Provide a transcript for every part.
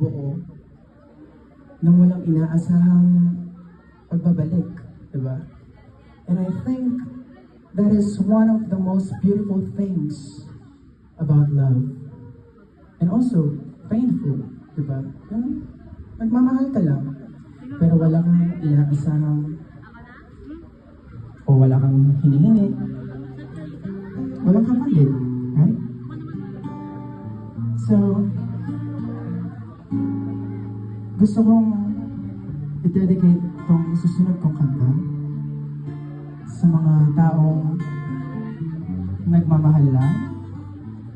buo nang walang inaasahang pagbabalik, diba? And I think that is one of the most beautiful things about love. And also, painful, diba? Yung nagmamahal ka lang, pero wala kang inaasahang o wala kang hinihingi, walang kapalit, right? So, gusto kong i-dedicate itong susunod kong kanta sa mga taong nagmamahal lang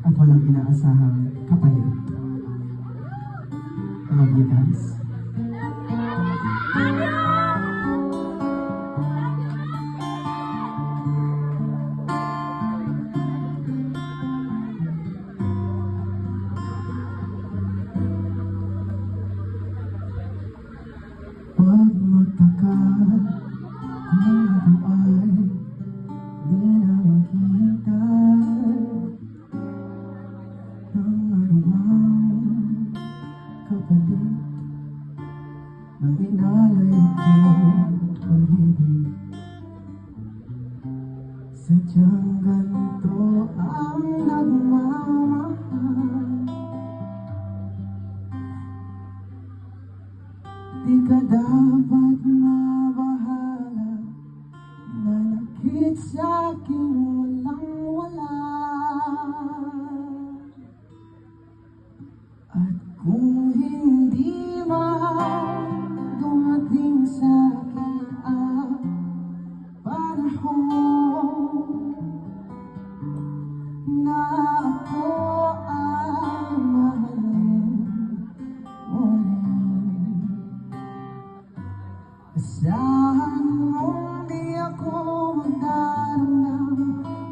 at walang inaasahang kapalit. I love you guys. Huwag magtaka kung ako ay di na maghihintay ng anumang kapalit ng inalay kong pag-ibig. Sadyang ganito ang nagmamahal. Di ka dapat mabahala, nanakit sa'king walang-wala. At kung hindi man dumating sa'kin ang panahon na ako ay mahalin ulit, asahan mong di ako magdaramdam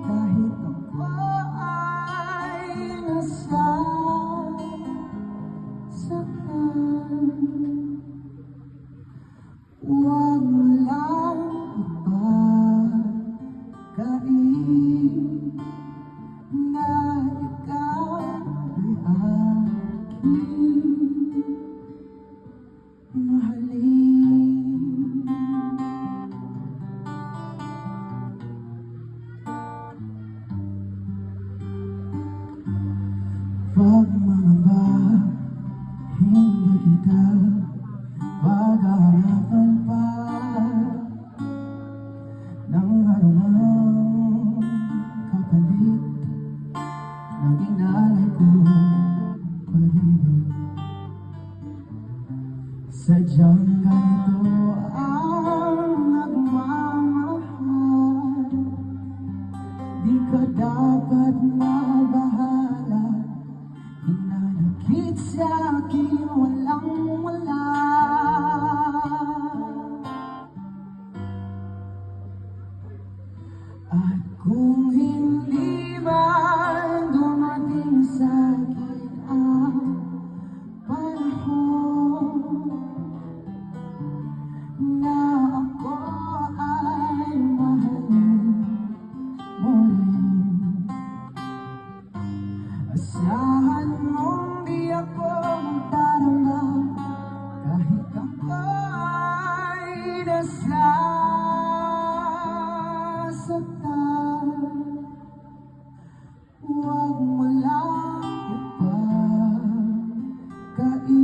kahit ako ay nasasaktan. Huwag mo lang ipagkain na ikaw ay aking mahalin. Huwag mangamba, hindi kita paghahanapan pa ng anumang kapalit ng inalay kong pag-ibig. Sadyang ganito ang nagmamahal. Di ka dapat mabahala, hinanakit sa'kin walang-wala. At kung hindi man dumating sa'kin ang panahon na ako ay mahalin mo rin, asahan mong di ako magdaramdam kahit ako ay nasasaktan. Huwag mo lang ipagkain